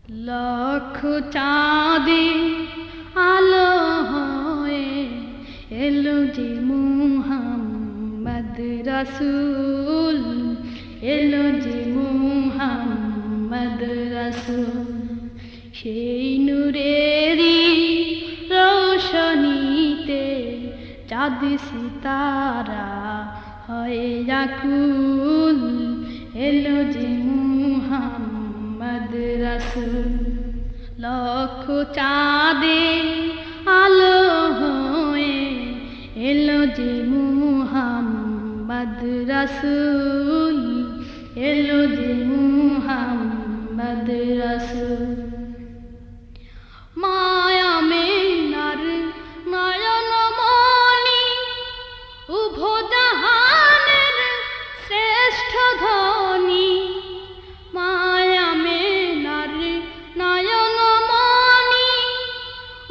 লক্ষ চাঁদে আলো হয়ে এলো যে মুহাম্মদ রাসূল, এলো যে মুহাম্মদ রাসূল। সেই নূরেরই রোশনীতে চাঁদ সিতারা হয়ে আকুল, এলো যে মুহাম্মদ রাসূল। লক্ষ চাঁদে আলো হয়ে এলো যে মুহাম্মদ রাসূল, এলো যে মুহাম্মদ রাসূল। মায়া মেনার নয়ন মনি উভো জাহানের শ্রেষ্ঠ ধনী, মায়া মেনার নয়ন মনি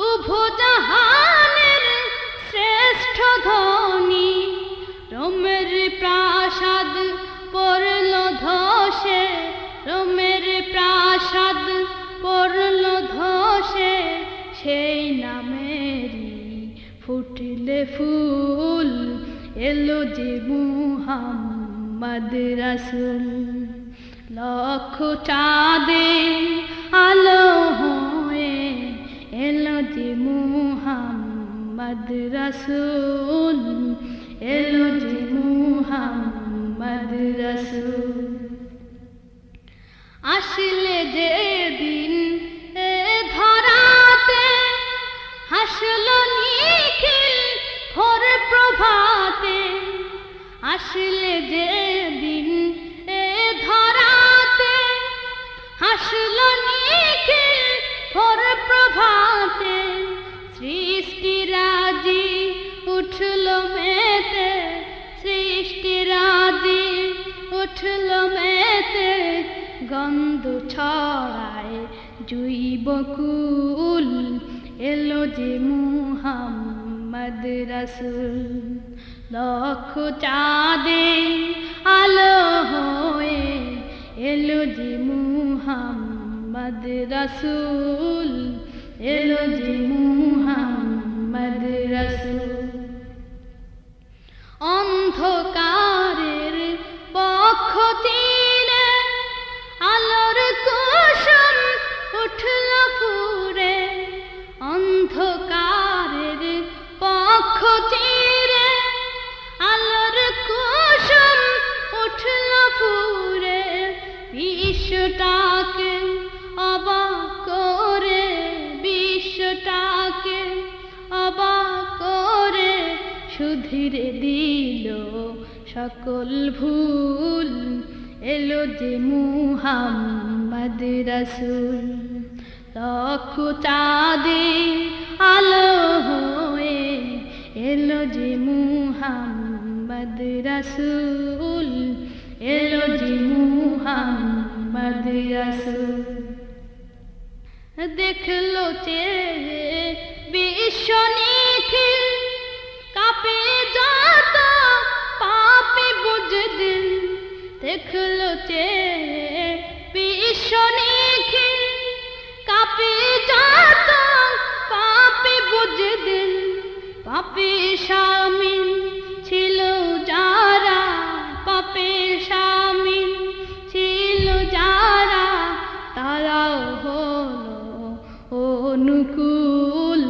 উভো জাহানের শ্রেষ্ঠ ধনী। রোমের প্রাসাদ পড়ল ধসে, রোমের প্রাসাদ পড়ল ধসে, সেই নামেরই ফুটলে ফুল, এলো যে মুহাম্মদ রাসূল। লক্ষ চাঁদে আলো হয়ে এলো যে মুহাম্মদ রাসূল, এলো যে মুহাম্মদ রাসূল। আসলে যে দিন এ ধরাতে হাসলো নিখিল ভোর প্রভাতে, আসলে যে দিন এ ধরাতে হাসলো নিখিল ভোর প্রভাতে। সৃষ্টি রাজি উঠল মেতে, সৃষ্টি রাজি উঠল মেতে, গন্ধ ছড়ায় জুই বকুল, এলো যে মুহাম্মদ রাসূল। লক্ষ চাঁদে আলো হয়ে এলো যে মুহাম্মদ রাসূল, এলো যে মুহাম্মদ রাসূল। অন্ধকারের পক্ষ তীরে আলোর কুসুম উঠল ফুরে, অন্ধকারের পক্ষ তীরে আলোর কুসুম উঠল ফুরে। বিশ্বটাকে অবাক করে, বিশ্বটাকে অবাক করে শুধরে দিল সকল ভুল, এলো যে মুহাম্মদ রাসূল। লক্ষ চাঁদে আলো হয়ে এলো যে মুহাম্মদ রাসূল, এলো যে মুহাম্মদ রাসূল। দেখলো চেয়ে বিশ্ব নিখিল কাঁপে যত পাপী বুঝদিল, দেখলো চেয়ে বিশ্ব নিখিল কাঁপে যত পাপী বুঝদিল। পাপে শামিল ছিল যারা, পাপে শামিল ছিল যারা, তারাও হলো অনুকূল,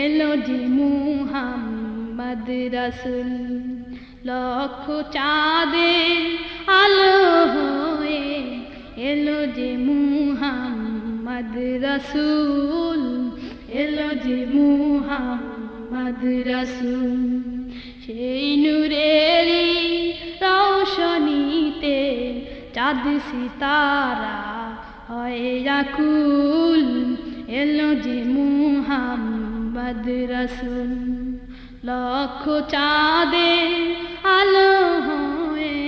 এলো যে মুহাম্মদ রাসূল। লক্ষ চাঁদে আলো হয়ে এলো যে মুহাম্মদ রাসূল, এলো যে মুহাম্মদ রাসূল। সেই নূরেরই রোশনীতে চাঁদ সিতারা হয়ে আকুল, এলো যে মুহাম্মদ রাসূল। লক্ষ চাঁদে আলো হয়ে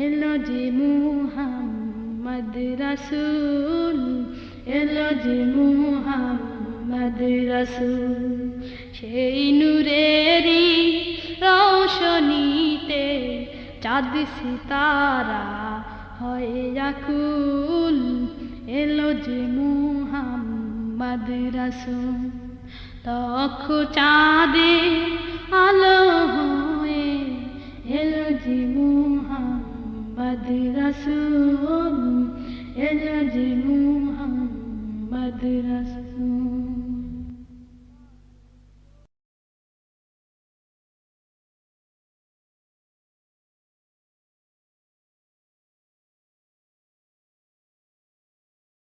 এলো যে মুহাম্মদ রাসূল, এলো যে মুহাম্মদ রাসূল। সেই নূরেরই রোশনীতে চাঁদ সিতারা হয়ে আকুল, এলো যে রসুল তখ চাঁদে আলো হয়ে এলো যে মুহাম্মদ রসুল এলো যে মুহাম্মদ রসুল